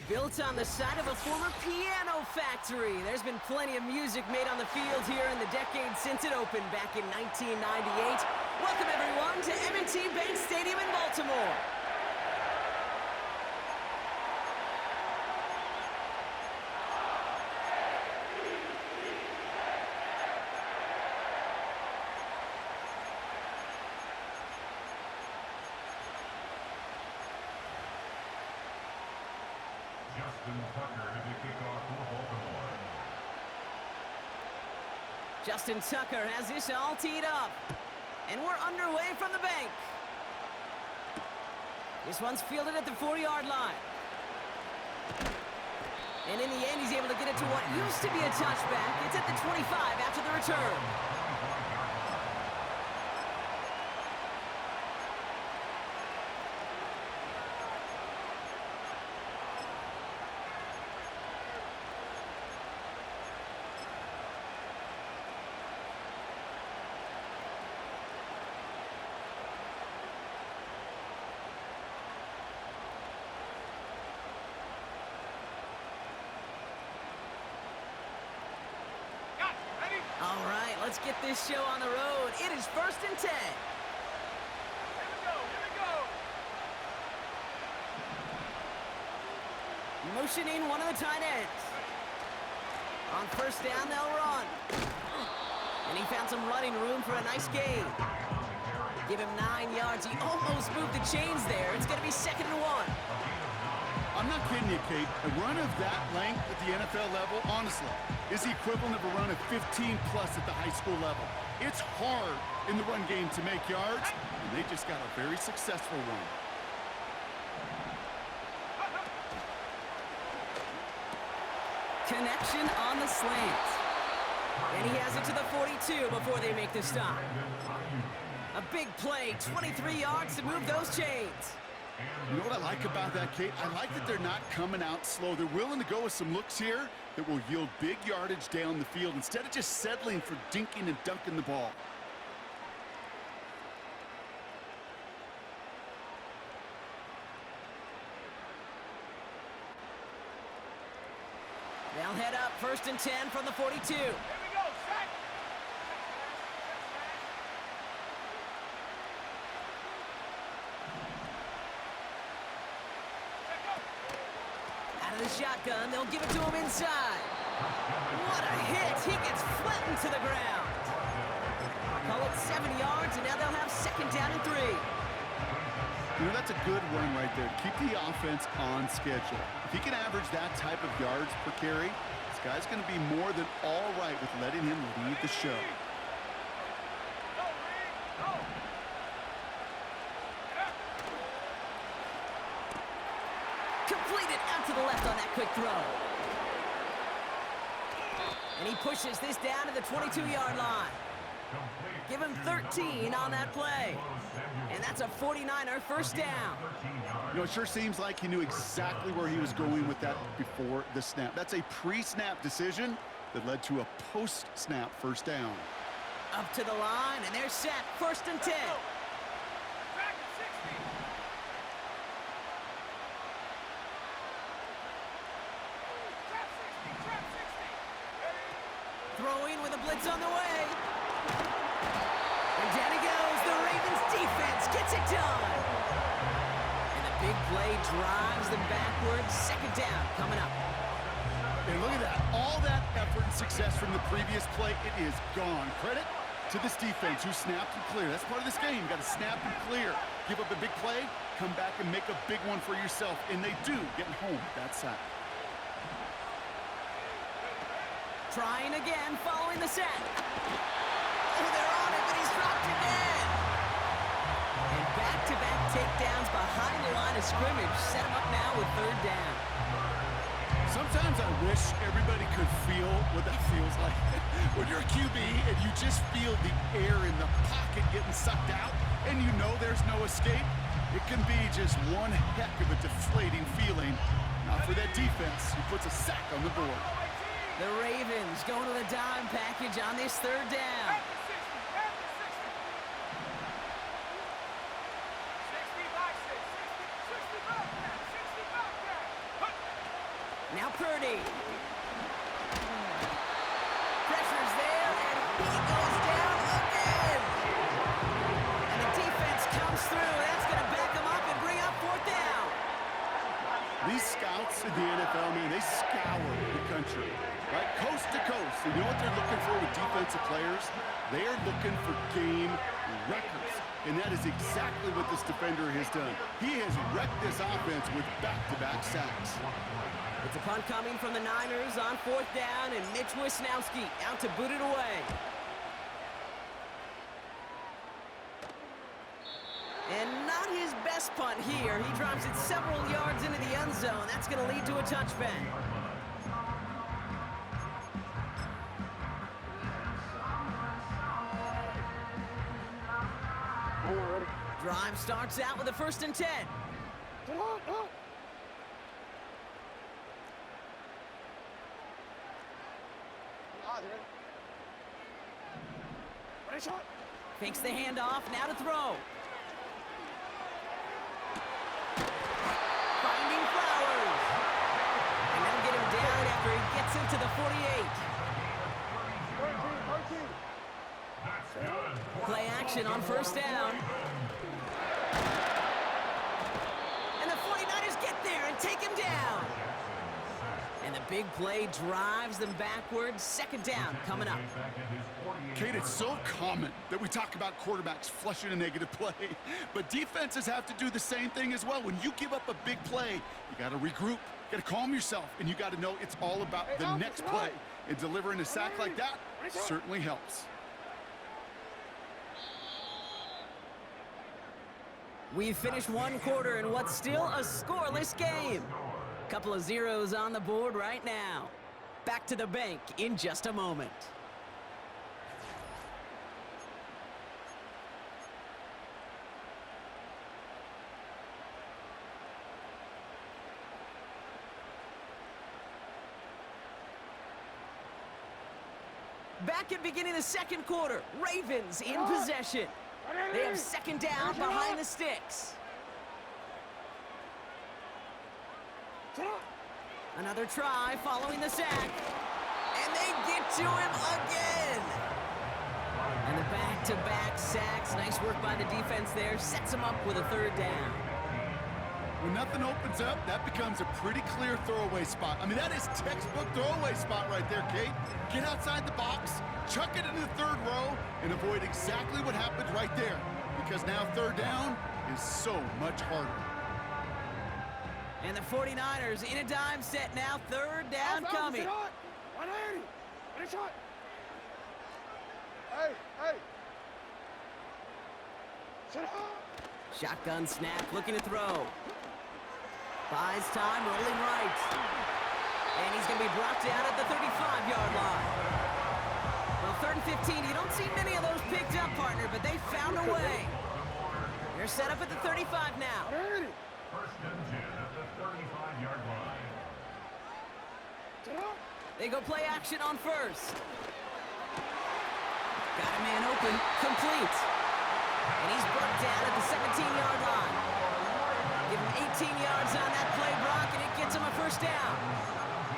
Built on the side of a former piano factory, there's been plenty of music made on the field here in the decade since it opened back in 1998. Welcome everyone to M&T Bank Stadium in Baltimore. Justin Tucker has this all teed up. And we're underway from the bank. This one's fielded at the 4-yard line. And in the end, he's able to get it to what used to be a touchback. It's at the 25 after the return. All right, let's get this show on the road. It is 1st and 10. Here we go. Motioning one of the tight ends. On 1st down, they'll run. And he found some running room for a nice gain. Give him 9 yards. He almost moved the chains there. It's going to be 2nd and 1. I'm not kidding you, Kate. A run of that length at the NFL level, honestly, is the equivalent of a run of 15-plus at the high school level. It's hard in the run game to make yards, and they just got a very successful one. Connection on the slant. And he has it to the 42 before they make the stop. A big play, 23 yards to move those chains. You know what I like about that, Kate? I like that they're not coming out slow. They're willing to go with some looks here that will yield big yardage down the field instead of just settling for dinking and dunking the ball. They'll head up 1st and 10 from the 42. Here we go, sack. Out of the shotgun, they'll give it to him inside. What a hit! He gets flattened to the ground. Call it 7 yards, and now they'll have 2nd down and 3. You know, that's a good run right there to keep the offense on schedule. If he can average that type of yards per carry, this guy's going to be more than all right with letting him lead the show. Go, Reed, go. Completed out to the left on that quick throw. And he pushes this down to the 22-yard line. Give him 13 on that play. And that's a 49er 1st down. You know, it sure seems like he knew exactly where he was going with that before the snap. That's a pre-snap decision that led to a post-snap 1st down. Up to the line, and they're set. 1st and 10. Back at 60. Trap 60. Throwing with a blitz on the way. And down he goes. The Ravens defense gets it done. And the big play drives them backwards. 2nd down coming up. And look at that. All that effort and success from the previous play, it is gone. Credit to this defense who snapped and clear. That's part of this game. You got to snap and clear. Give up a big play, come back and make a big one for yourself. And they do, getting home with that sack. Trying again, following the sack. Oh, they're on it, but he's dropped again. And back-to-back takedowns behind the line of scrimmage. Set him up now with 3rd down. Sometimes I wish everybody could feel what that feels like. When you're a QB and you just feel the air in the pocket getting sucked out and you know there's no escape, it can be just one heck of a deflating feeling. Not for that defense who puts a sack on the board. The Ravens going to the dime package on this 3rd down. Back to 60. Back to 60. 60 by 6. 60 back there. 60 back there. defensive players, they are looking for game records. And that is exactly what this defender has done. He has wrecked this offense with back-to-back sacks. It's a punt coming from the Niners on 4th down, and Mitch Wisnowski out to boot it away. And not his best punt here. He drives it several yards into the end zone. That's going to lead to a touchback. Drive starts out with a 1st and 10. Fakes the handoff, now to throw. Finding Flowers. And they'll get him down after he gets into the 48. Play action on 1st down. And the 49ers get there and take him down. And the big play drives them backwards. 2nd down coming up. Kate, it's so common that we talk about quarterbacks flushing a negative play, but defenses have to do the same thing as well. When you give up a big play, you got to regroup, you got to calm yourself, and you got to know it's all about the next play. And delivering a sack like that certainly helps. We've finished 1 quarter in what's still a scoreless game. Couple of zeros on the board right now. Back to the bank in just a moment. Back at beginning of the 2nd quarter, Ravens in possession. They have 2nd down behind the sticks. Another try following the sack. And they get to him again. And the back-to-back sacks. Nice work by the defense there. Sets him up with a 3rd down. When nothing opens up, that becomes a pretty clear throwaway spot. I mean, that is textbook throwaway spot right there, Kate. Get outside the box, chuck it into the 3rd row, and avoid exactly what happened right there. Because now 3rd down is so much harder. And the 49ers in a dime set now. 3rd down coming. 180. Finish shot. Hey. Sit up. Shotgun snap, looking to throw. Buys time, rolling right. And he's going to be brought down at the 35-yard line. Well, 3rd and 15, you don't see many of those picked up, partner, but they found a way. They're set up at the 35 now. 180. 1st and 10 at the 35-yard line. Sit up. They go play action on 1st. Got a man open, complete. And he's brought down at the 17-yard line. Give him 18 yards on that play, Brock, and it gets him a 1st down.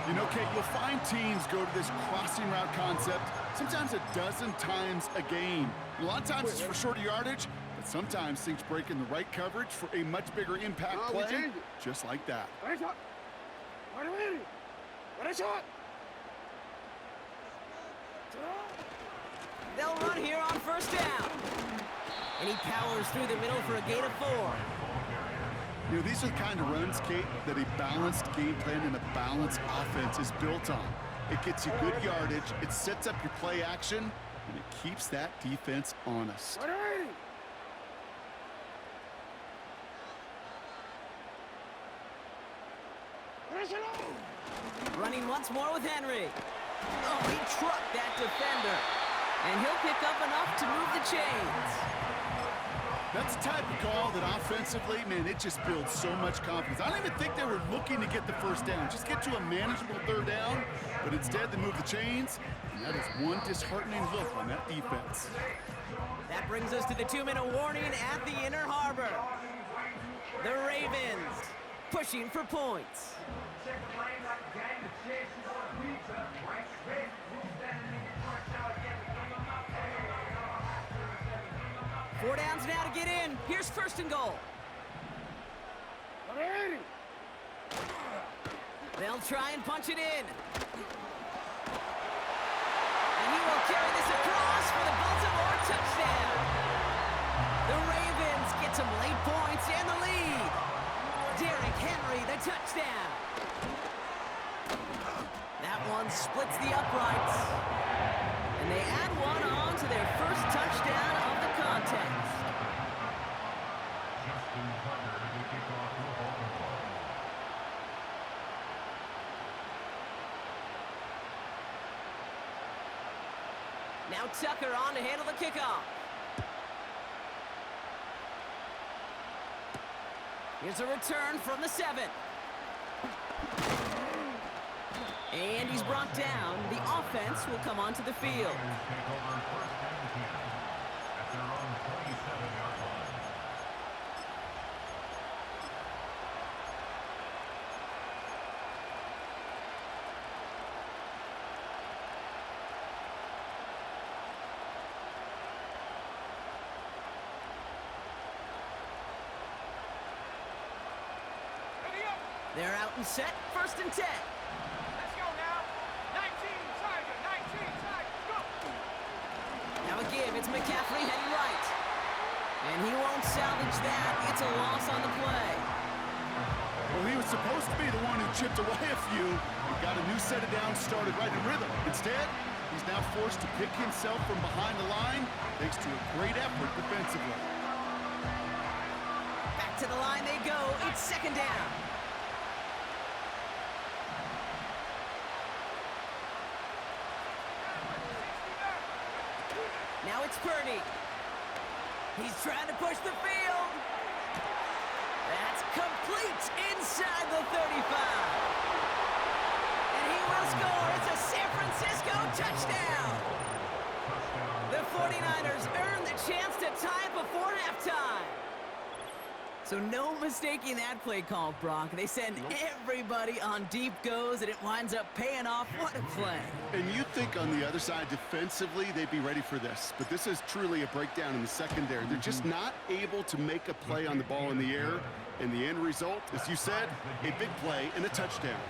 You know, Kate, you'll find teams go to this crossing route concept sometimes a dozen times a game. A lot of times it's for shorter yardage, but sometimes things break in the right coverage for a much bigger impact play, just like that. Finish shot. 180. Finish shot. They'll run here on 1st down. And he powers through the middle for a gain of 4. You know, these are the kind of runs, Kate, that a balanced game plan and a balanced offense is built on. It gets you good yardage, it sets up your play action, and it keeps that defense honest. 180. Finish it up. Running once more with Henry. Oh, he trucked that defender. And he'll pick up enough to move the chains. That's the type of call that offensively, man, it just builds so much confidence. I don't even think they were looking to get the 1st down. Just get to a manageable 3rd down, but instead they move the chains, and that is one disheartening look on that defense. That brings us to the 2-minute warning at the Inner Harbor. The Ravens pushing for points. 4 downs now to get in. Here's 1st and goal. 180. They'll try and punch it in. And he will carry this across for the Baltimore touchdown. The Ravens get some late points and the lead. Derrick Henry, the touchdown. That one splits the uprights. And they add one on to their first touchdown of the contest. Justin Tucker to kick off for Baltimore. Now Tucker on to handle the kickoff. Here's a return from the 7. And he's brought down. The offense will come onto the field. Take over first and 10 at their own 27-yard line. They're out and set. First and 10. Let's go now. 19, Tiger, 19, Tiger, go! Now a give. It's McCaffrey heading right. And he won't salvage that. It's a loss on the play. Well, he was supposed to be the one who chipped away a few and got a new set of downs started right in rhythm. Instead, he's now forced to pick himself from behind the line thanks to a great effort defensively. Back to the line they go. It's second down. Now it's Purdy. He's trying to push the field. That's complete inside the 35. And he will score. It's a San Francisco touchdown. The 49ers earn the chance to tie before halftime. So no mistaking that play call, Brock. They send everybody on deep goes, and it winds up paying off. What a play. And you think on the other side defensively they'd be ready for this, but this is truly a breakdown in the secondary. They're just not able to make a play on the ball in the air, and the end result, as you said, a big play and a touchdown.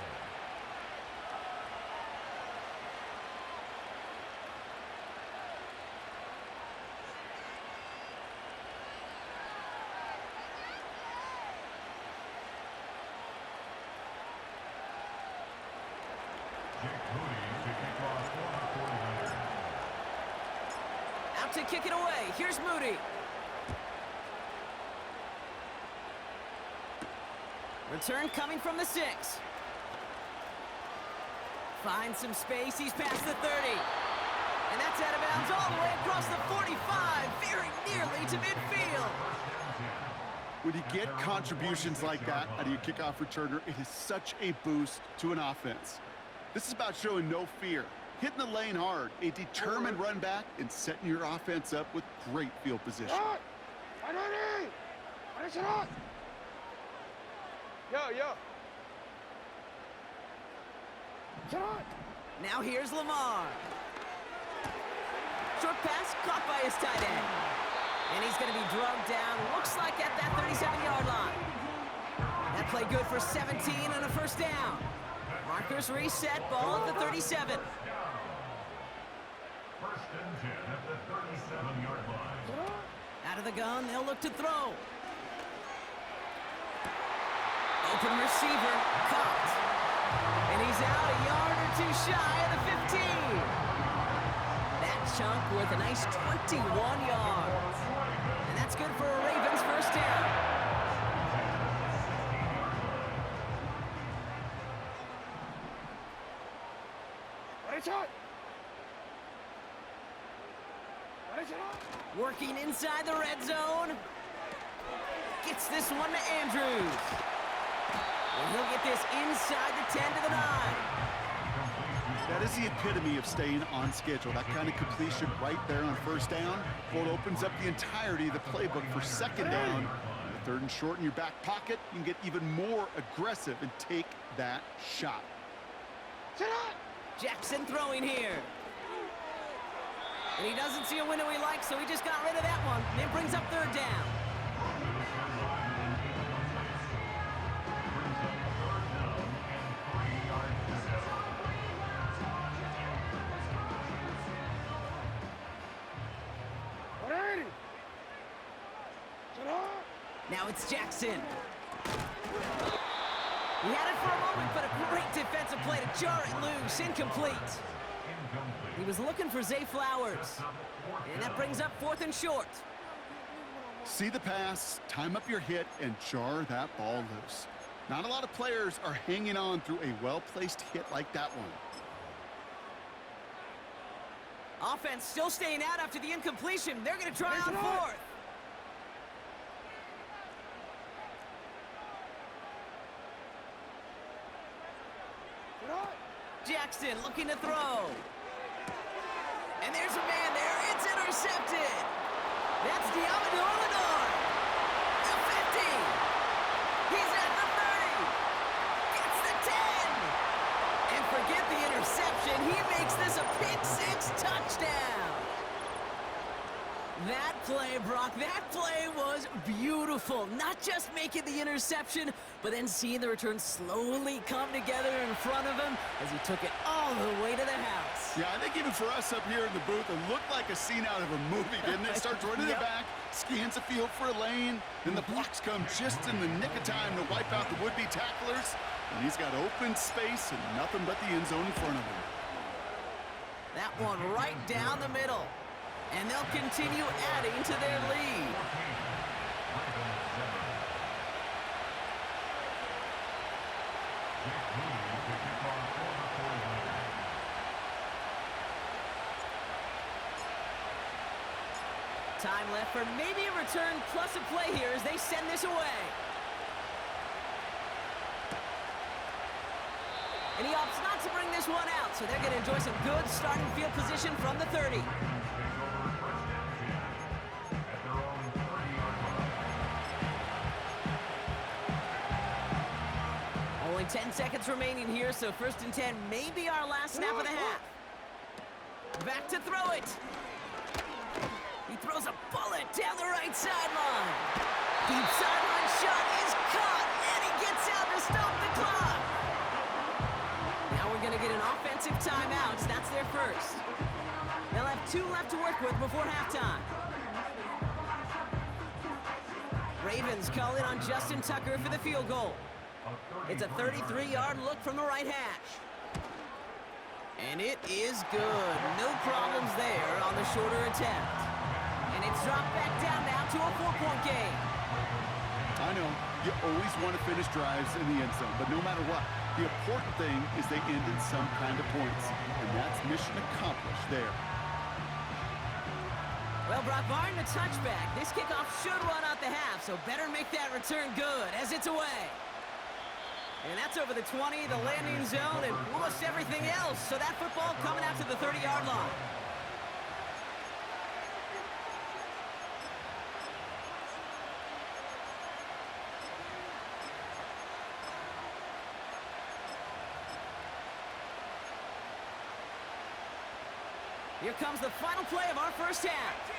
Out to kick it away. Here's Moody. Return coming from the 6. Finds some space. He's past the 30. And that's out of bounds all the way across the 45, very nearly to midfield. When you get contributions like that out of your kickoff returner, it is such a boost to an offense. This is about showing no fear, hitting the lane hard, a determined run back, and setting your offense up with great field position. Yo. Now here's Lamar. Short pass caught by his tight end. And he's going to be drugged down, looks like at that 37-yard line. That play good for 17 and a first down. Markers reset, ball at the 37. First and 10 at the 37-yard line. Out of the gun, they'll look to throw. Open receiver, caught. And he's out a yard or two shy of the 15. That chunk worth a nice 21 yards. And that's good for a Ravens first down. Working inside the red zone. Gets this one to Andrews. And he'll get this inside the 10 to the 9. That is the epitome of staying on schedule. That kind of completion right there on first down. Well, it opens up the entirety of the playbook for second down. The third and short in your back pocket, you can get even more aggressive and take that shot. Jackson throwing here. And he doesn't see a window he likes, so he just got rid of that one. And it brings up third down. Now it's Jackson. He had it for a moment, but a great defensive play to jar it loose. Incomplete. He was looking for Zay Flowers. And that brings up 4th and short. See the pass, time up your hit, and jar that ball loose. Not a lot of players are hanging on through a well-placed hit like that one. Offense still staying out after the incompletion. They're going to try on 4th. Jackson looking to throw. And there's a man there. It's intercepted. That's Diamador. The 50. He's at the 30. Gets the 10. And forget the interception. He makes this a pick-6 touchdown. That play, Brock, that play was beautiful. Not just making the interception, but then seeing the return slowly come together in front of him as he took it all the way to the house. Yeah, I think even for us up here in the booth, it looked like a scene out of a movie, didn't it? Starts running it back, scans the field for a lane, then the blocks come just in the nick of time to wipe out the would-be tacklers, and he's got open space and nothing but the end zone in front of him. That one right down the middle. And they'll continue adding to their lead. Time left for maybe a return plus a play here as they send this away. And he opts not to bring this one out, so they're going to enjoy some good starting field position from the 30. Only 10 seconds remaining here, so 1st and 10 may be our last snap of the half. Back to throw it. He throws a bullet down the right sideline. Deep sideline shot is caught, and he gets out to stop the clock. Now we're going to get an offensive timeout. That's their first. They'll have 2 left to work with before halftime. Ravens call in on Justin Tucker for the field goal. It's a 33-yard look from the right hash. And it is good. No problems there on the shorter attempt. And it's dropped back down now to a 4-point game. I know, you always want to finish drives in the end zone, but no matter what, the important thing is they end in some kind of points. And that's mission accomplished there. Well, Brock, barring the touchback, this kickoff should run out the half, so better make that return good as it's away. And that's over the 20, the landing zone, and almost everything else. So that football coming out to the 30-yard line. Here comes the final play of our first half.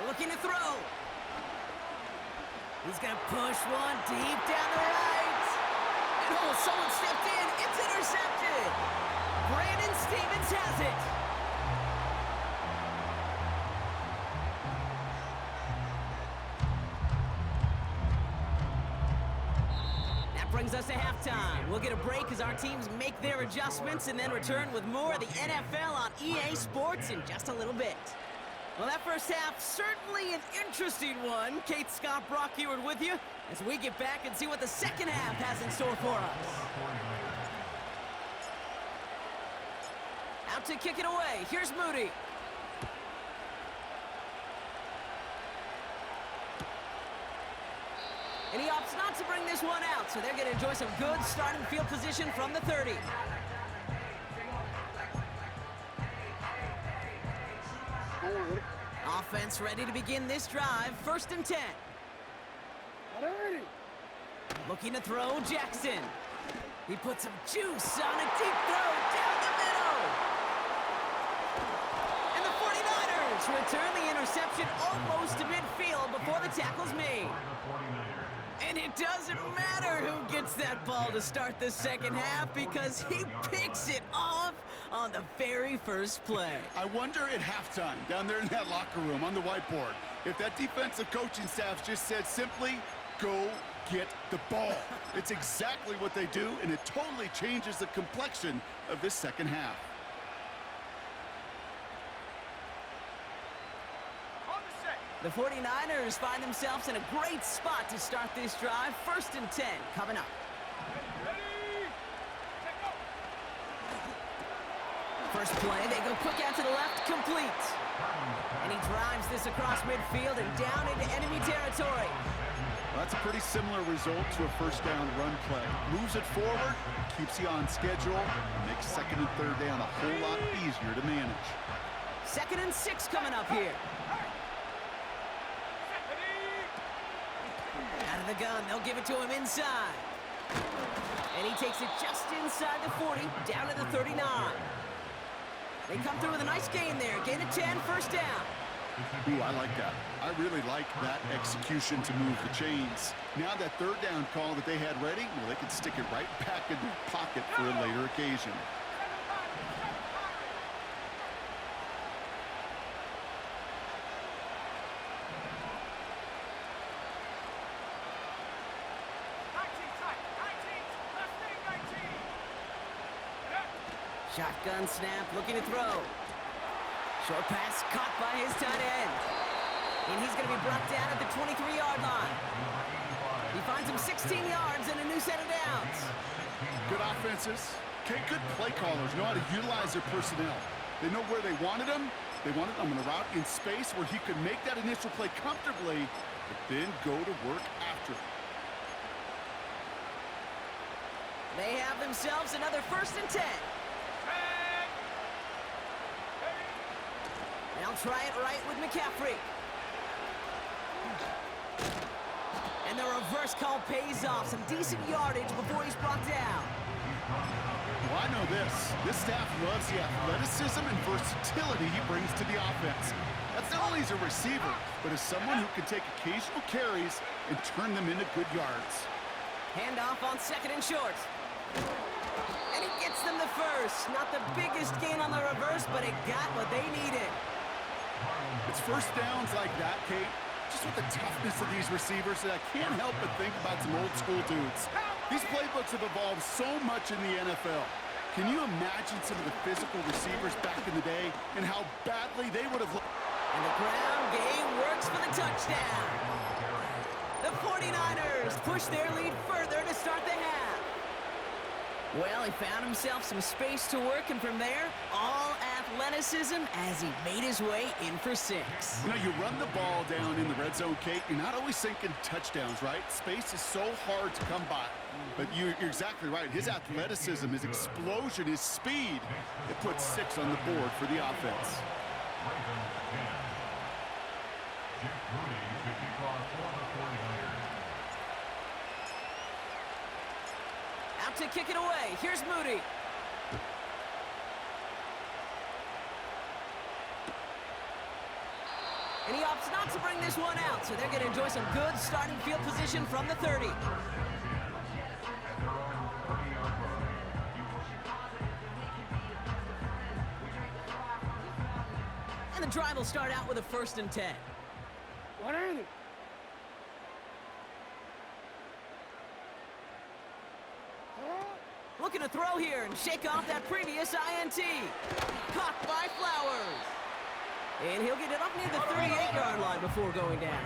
Looking to throw. He's going to push one deep down the right. And oh, someone stepped in. It's intercepted. Brandon Stevens has it. That brings us to halftime. We'll get a break as our teams make their adjustments and then return with more of the NFL on EA Sports in just a little bit. Well, that first half, certainly an interesting one. Kate, Scott, Brock Eward with you as we get back and see what the second half has in store for us. Out to kick it away. Here's Moody. And he opts not to bring this one out, so they're going to enjoy some good starting field position from the 30. Offense ready to begin this drive. 1st and 10. Looking to throw, Jackson. He puts some juice on a deep throw down the middle. And the 49ers return the interception almost to midfield before the tackle's made. And it doesn't matter who gets that ball to start the second half because he picks it off on the very first play. I wonder at halftime, down there in that locker room on the whiteboard, if that defensive coaching staff just said simply, go get the ball. It's exactly what they do, and it totally changes the complexion of this second half. On the set. The 49ers find themselves in a great spot to start this drive. 1st and 10 coming up. Ready. Set, go. First play, they go quick out to the left, complete. And he drives this across midfield and down into enemy territory. Well, that's a pretty similar result to a first down run play. Moves it forward, keeps you on schedule, and makes 2nd and 3rd down a whole lot easier to manage. 2nd and 6 coming up here. Out of the gun, they'll give it to him inside. And he takes it just inside the 40, down to the 39. They come through with a nice gain there. Gain of 10, first down. Ooh, I like that. I really like that execution to move the chains. Now that 3rd down call that they had ready, well, they can stick it right back in their pocket for a later occasion. Shotgun snap, looking to throw. Short pass caught by his tight end. And he's going to be brought down at the 23-yard line. He finds him 16 yards and a new set of downs. Good offenses. Okay, good play callers know how to utilize their personnel. They know where they wanted him. They wanted him on a route in space where he could make that initial play comfortably, but then go to work after. They have themselves another 1st and 10. They'll try it right with McCaffrey. And the reverse call pays off. Some decent yardage before he's brought down. Well, I know this. This staff loves the athleticism and versatility he brings to the offense. That's not only as a receiver, but as someone who can take occasional carries and turn them into good yards. Handoff on 2nd and short. And he gets them the first. Not the biggest gain on the reverse, but it got what they needed. It's first downs like that, Kate, just with the toughness of these receivers that I can't help but think about some old school dudes. These playbooks have evolved so much in the NFL. Can you imagine some of the physical receivers back in the day and how badly they would have looked? And the ground game works for the touchdown. The 49ers push their lead further to start the half. Well, he found himself some space to work, and from there, all athleticism as he made his way in for 6. You know, you run the ball down in the red zone, Kate, you're not always thinking touchdowns, right? Space is so hard to come by. But you're exactly right. His athleticism, his explosion, his speed, it puts 6 on the board for the offense. Out to kick it away. Here's Moody. And he opts not to bring this one out, so they're going to enjoy some good starting field position from the 30. And the drive will start out with a 1st and 10. What are they? Looking to throw here and shake off that previous INT. Caught by Flowers. And he'll get it up near the 38-yard line before going down.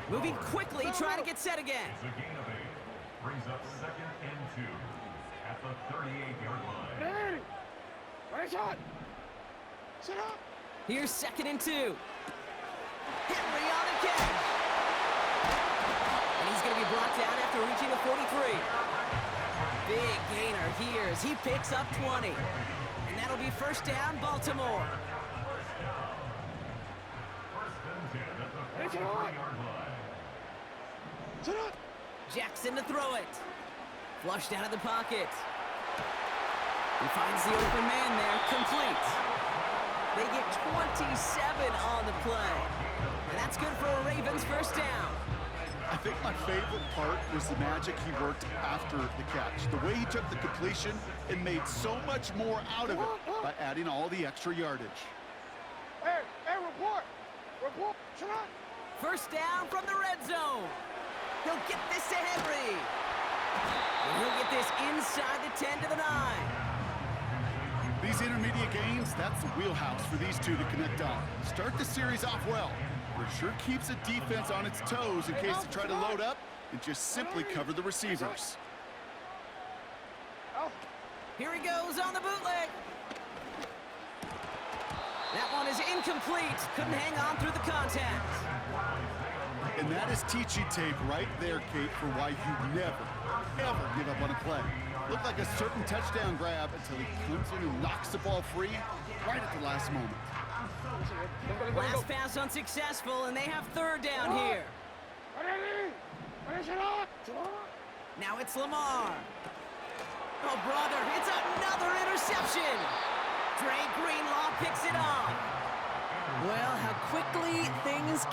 Moving quickly, trying to get set again. It's a gain of 8. Brings up 2nd and 2 at the 38-yard line. Ready. Right shot. Set up. Here's 2nd and 2. Henry on the catch. And he's going to be brought down after reaching the 43. Big gainer here as he picks up 20. And that'll be 1st down, Baltimore. Jackson to throw it. Flushed out of the pocket. He finds the open man there, complete. They get 27 on the play. And that's good for a Ravens 1st down. I think my favorite part was the magic he worked after the catch. The way he took the completion and made so much more out of it by adding all the extra yardage. Hey, report! Report! Tonight! First down from the red zone. He'll get this to Henry. And he'll get this inside the 10 to the 9. These intermediate gains, that's the wheelhouse for these two to connect on. Start the series off well, but it sure keeps the defense on its toes in case they try to load up and just simply cover the receivers. Here he goes on the bootleg. That one is incomplete. Couldn't hang on through the contact. And that is teaching tape right there, Kate, for why you never, ever give up on a play. Looked like a certain touchdown grab until he comes in and knocks the ball free right at the last moment. Last pass unsuccessful, and they have third down here. Now it's Lamar. Oh, brother, it's another interception. Dre Greenlaw picks it off. Well, how quickly things